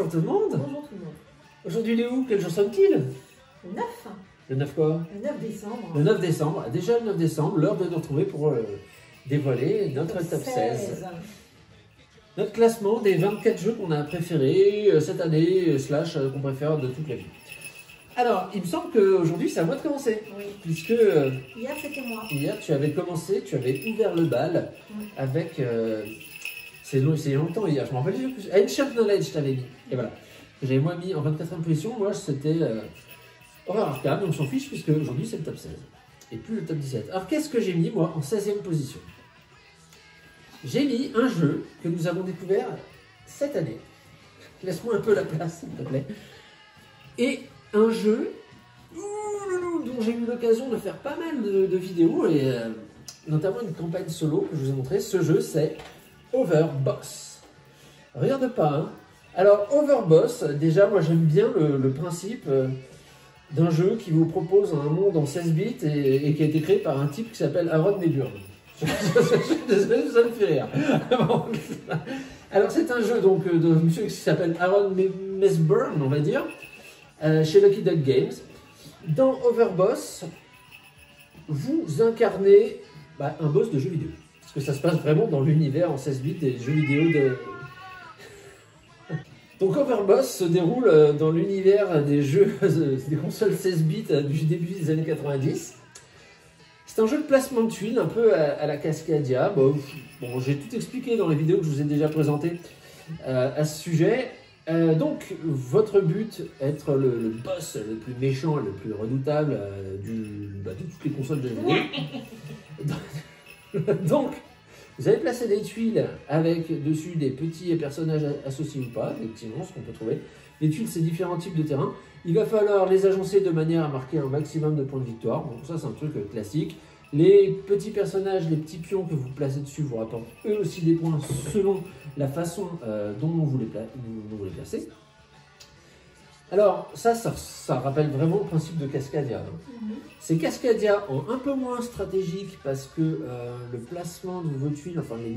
Bonjour tout le monde. Bonjour tout le monde. Aujourd'hui, il est où? Quel jour sommes-ils? Le 9. Le 9 quoi? Le 9 décembre. Le 9 décembre. Déjà le 9 décembre, l'heure de nous retrouver pour dévoiler notre top 16. Notre classement des 24 jeux qu'on a préférés cette année, / qu'on préfère de toute la vie. Alors, il me semble qu'aujourd'hui, c'est à moi de commencer. Oui. Puisque Hier, c'était moi. hier, tu avais commencé, tu avais ouvert le bal avec... c'est longtemps hier, je me rappelle plus. Ancient Knowledge, je t'avais mis. Et voilà. J'avais moi mis en 24e position. Moi, c'était Horror Arcade, donc on s'en fiche, puisque aujourd'hui, c'est le top 16. Et plus le top 17. Alors, qu'est-ce que j'ai mis, moi, en 16e position? J'ai mis un jeu que nous avons découvert cette année. Laisse-moi un peu la place, s'il te plaît. Et un jeu dont j'ai eu l'occasion de faire pas mal de vidéos, et notamment une campagne solo que je vous ai montré. Ce jeu, c'est Overboss. Regarde pas, hein. Alors, Overboss, déjà, moi j'aime bien le principe d'un jeu qui vous propose un monde en 16 bits et qui a été créé par un type qui s'appelle Aaron Neburn. Je suis désolé, ça me fait rire. Alors, c'est un jeu donc de monsieur qui s'appelle Aaron Mesburn, on va dire, chez Lucky Duck Games. Dans Overboss, vous incarnez un boss de jeu vidéo. Parce que ça se passe vraiment dans l'univers en 16 bits des jeux vidéo de... Donc Overboss se déroule dans l'univers des jeux, des consoles 16 bits du début des années 90. C'est un jeu de placement de tuiles, un peu à la Cascadia. Bon, j'ai tout expliqué dans les vidéos que je vous ai déjà présentées à ce sujet. Donc, votre but, être le boss le plus méchant, le plus redoutable de toutes les consoles de jeux vidéo. Donc, vous allez placer des tuiles avec dessus des petits personnages associés ou pas, effectivement, ce qu'on peut trouver. Les tuiles, c'est différents types de terrains. Il va falloir les agencer de manière à marquer un maximum de points de victoire. Donc ça, c'est un truc classique. Les petits personnages, les petits pions que vous placez dessus vous rapportent eux aussi des points selon la façon dont vous les placez. Alors, ça rappelle vraiment le principe de Cascadia. C'est Cascadia en un peu moins stratégique parce que le placement de vos tuiles, enfin les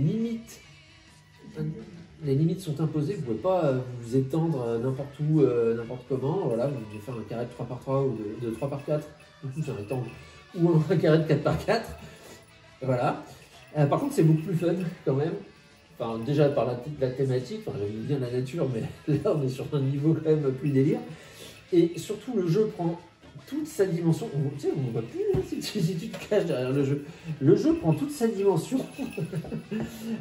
limites sont imposées. Vous ne pouvez pas vous étendre n'importe où, n'importe comment. Voilà, vous devez faire un carré de 3x3 ou de 3x4. Du coup, c'est un rectangle. Ou un carré de 4x4. Voilà. Par contre, c'est beaucoup plus fun quand même. Enfin, déjà par la thématique, enfin, j'aime bien la nature, mais là on est sur un niveau quand même plus délire. Et surtout, le jeu prend toute sa dimension. Tu sais, on ne voit plus hein, si tu te caches derrière le jeu. Le jeu prend toute sa dimension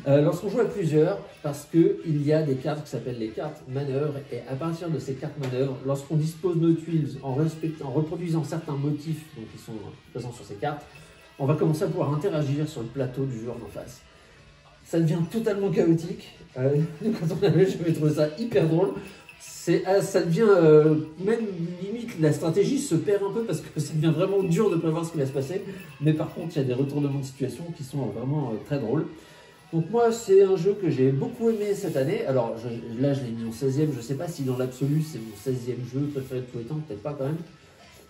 lorsqu'on joue à plusieurs, parce qu'il y a des cartes qui s'appellent les cartes manœuvres. Et à partir de ces cartes manœuvres, lorsqu'on dispose nos tuiles en reproduisant certains motifs donc, qui sont présents sur ces cartes, on va commencer à pouvoir interagir sur le plateau du joueur d'en face. Ça devient totalement chaotique. Quand on a vu, j'avais trouvé ça hyper drôle. Ça devient même limite, la stratégie se perd un peu parce que ça devient vraiment dur de prévoir ce qui va se passer. Mais par contre, il y a des retournements de situation qui sont vraiment très drôles. Donc moi, c'est un jeu que j'ai beaucoup aimé cette année. Alors là, je l'ai mis en 16e. Je ne sais pas si dans l'absolu, c'est mon 16e jeu préféré de tous les temps. Peut-être pas quand même.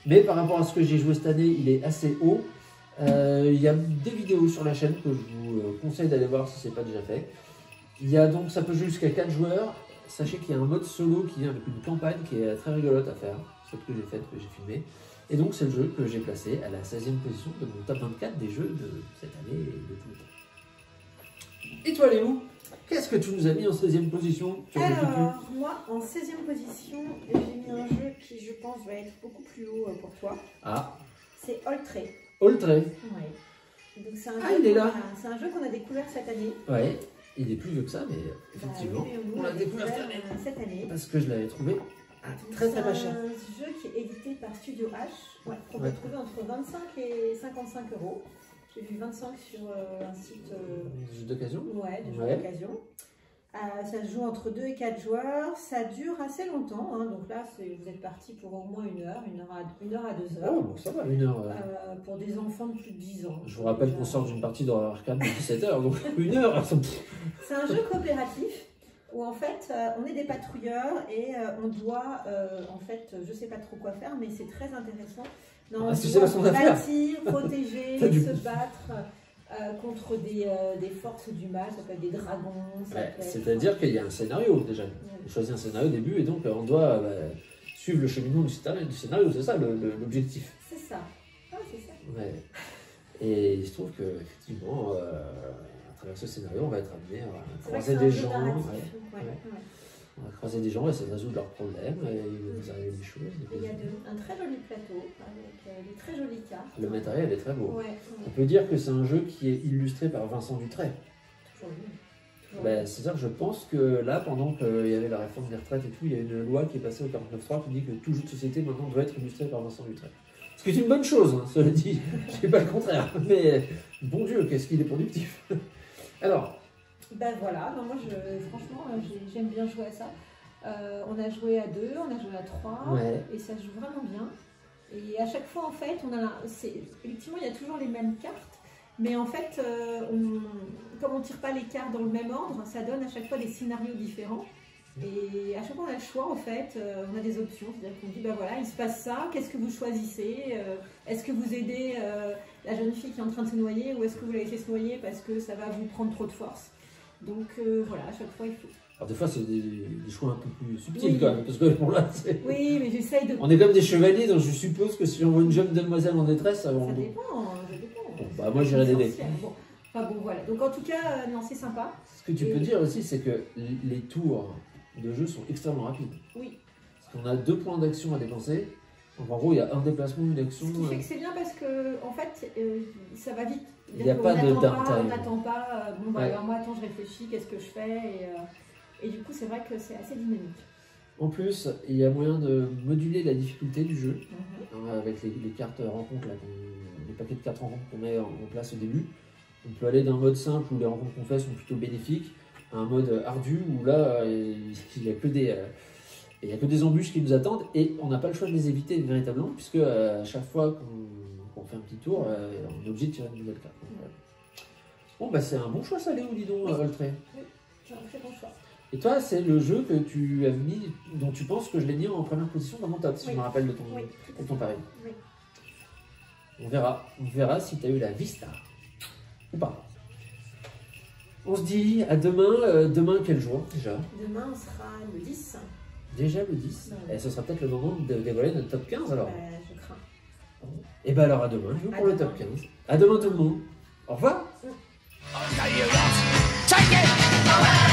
Mais par rapport à ce que j'ai joué cette année, il est assez haut. Il y a des vidéos sur la chaîne que je vous conseille d'aller voir si ce n'est pas déjà fait. Il y a donc, ça peut jouer jusqu'à 4 joueurs. Sachez qu'il y a un mode solo qui vient avec une campagne qui est très rigolote à faire. Celle que j'ai faite, que j'ai filmée. Et donc c'est le jeu que j'ai placé à la 16e position de mon top 24 des jeux de cette année et de tout le temps. Et toi Léo, qu'est-ce que tu nous as mis en 16e position? Alors, moi, en 16e position, j'ai mis un jeu qui, je pense, va être beaucoup plus haut pour toi. Ah. C'est Oltré. Oltré. Ouais. Donc c'est un il est là. C'est un jeu qu'on a découvert cette année. Ouais. Il est plus vieux que ça, mais effectivement, on l'a découvert cette année. Parce que je l'avais trouvé très pas cher. C'est un jeu qui est édité par Studio H, qu'on peut trouver entre 25 et 55 euros. J'ai vu 25 sur un site... Jeux d'occasion. Ouais, de jeux d'occasion. Ça se joue entre 2 et 4 joueurs, ça dure assez longtemps, hein. Donc là vous êtes parti pour au moins 1 heure, 1 heure à 2 heures. Oh, bon, ça va, 1 heure. Pour des enfants de plus de 10 ans. Je vous rappelle qu'on sort d'une partie d'Horror Arcade de 17 heures, donc 1 heure. C'est un jeu coopératif où en fait on est des patrouilleurs et on doit, en fait, je sais pas trop quoi faire, mais c'est très intéressant. Non, on doit bâtir, protéger, se battre. contre des forces du mal, ça peut être des dragons. Ouais, c'est-à-dire qu'il y a un scénario déjà. On choisit un scénario au début et donc on doit suivre le cheminement du scénario, c'est ça l'objectif. C'est ça. Ah, c'est ça. Ouais. Et il se trouve qu'effectivement, à travers ce scénario, on va être amené à croiser des gens. On va croiser des gens et essayer de résoudre leurs problèmes et il va nous arriver des choses. Il y a un très joli plateau avec des très jolies cartes. Le matériel est très beau. Ouais. On peut dire que c'est un jeu qui est illustré par Vincent Dutray. Toujours lui. Ben, c'est-à-dire que je pense que là, pendant qu'il y avait la réforme des retraites et tout, il y a une loi qui est passée au 49.3 qui dit que tout jeu de société maintenant doit être illustré par Vincent Dutray. Ce qui est une bonne chose, hein, cela dit. Je ne dis pas le contraire. Mais bon Dieu, qu'est-ce qu'il est productif. Alors. Ben voilà, non, moi franchement j'aime bien jouer à ça. On a joué à 2, on a joué à 3 et ça se joue vraiment bien. Et à chaque fois en fait, effectivement il y a toujours les mêmes cartes, mais en fait comme on ne tire pas les cartes dans le même ordre, ça donne à chaque fois des scénarios différents. Et à chaque fois on a le choix en fait, on a des options, c'est-à-dire qu'on dit ben voilà, il se passe ça, qu'est-ce que vous choisissez, est-ce que vous aidez la jeune fille qui est en train de se noyer ou est-ce que vous la laissez se noyer parce que ça va vous prendre trop de force. Donc voilà, à chaque fois il faut. Alors des fois c'est des choix un peu plus subtils quand même, parce que bon là c'est. Oui, mais j'essaye de. On est comme des chevaliers, donc je suppose que si on voit une jeune demoiselle en détresse, ça va. Ça dépend, ça dépend. Bon, bah moi j'irai l'aider. Bon. Enfin bon voilà, donc en tout cas, non c'est sympa. Ce que tu peux dire aussi, c'est que les tours de jeu sont extrêmement rapides. Oui. Parce qu'on a 2 points d'action à dépenser. Donc en gros, il y a un déplacement, une action. Ce qui fait que c'est bien parce que en fait, ça va vite. Il n'y a pas de downtime. On n'attend pas, bon bah alors moi attends, je réfléchis, qu'est-ce que je fais et du coup c'est vrai que c'est assez dynamique. En plus, il y a moyen de moduler la difficulté du jeu avec les cartes rencontres, là, les paquets de cartes rencontres qu'on met en place au début. On peut aller d'un mode simple où les rencontres qu'on fait sont plutôt bénéfiques à un mode ardu où là il n'y a que des embûches qui nous attendent et on n'a pas le choix de les éviter véritablement puisque à chaque fois qu'on fait un petit tour, on est obligé de tirer une nouvelle carte. Bon bah c'est un bon choix ça Léo, dis donc, Voltray. Oui, c'est un très bon choix. Et toi, c'est le jeu que tu as mis, dont tu penses que je l'ai mis en première position dans mon top, si je me rappelle de ton pari. Oui. On verra si tu as eu la vista ou pas. On se dit à demain. Demain, quel jour déjà? Demain, on sera le 10. Déjà le 10 et ce sera peut-être le moment de dévoiler notre top 15 alors. Je crains. Et bien alors à demain, je vous pour le top 15. À demain tout le monde. Au revoir. Take it away.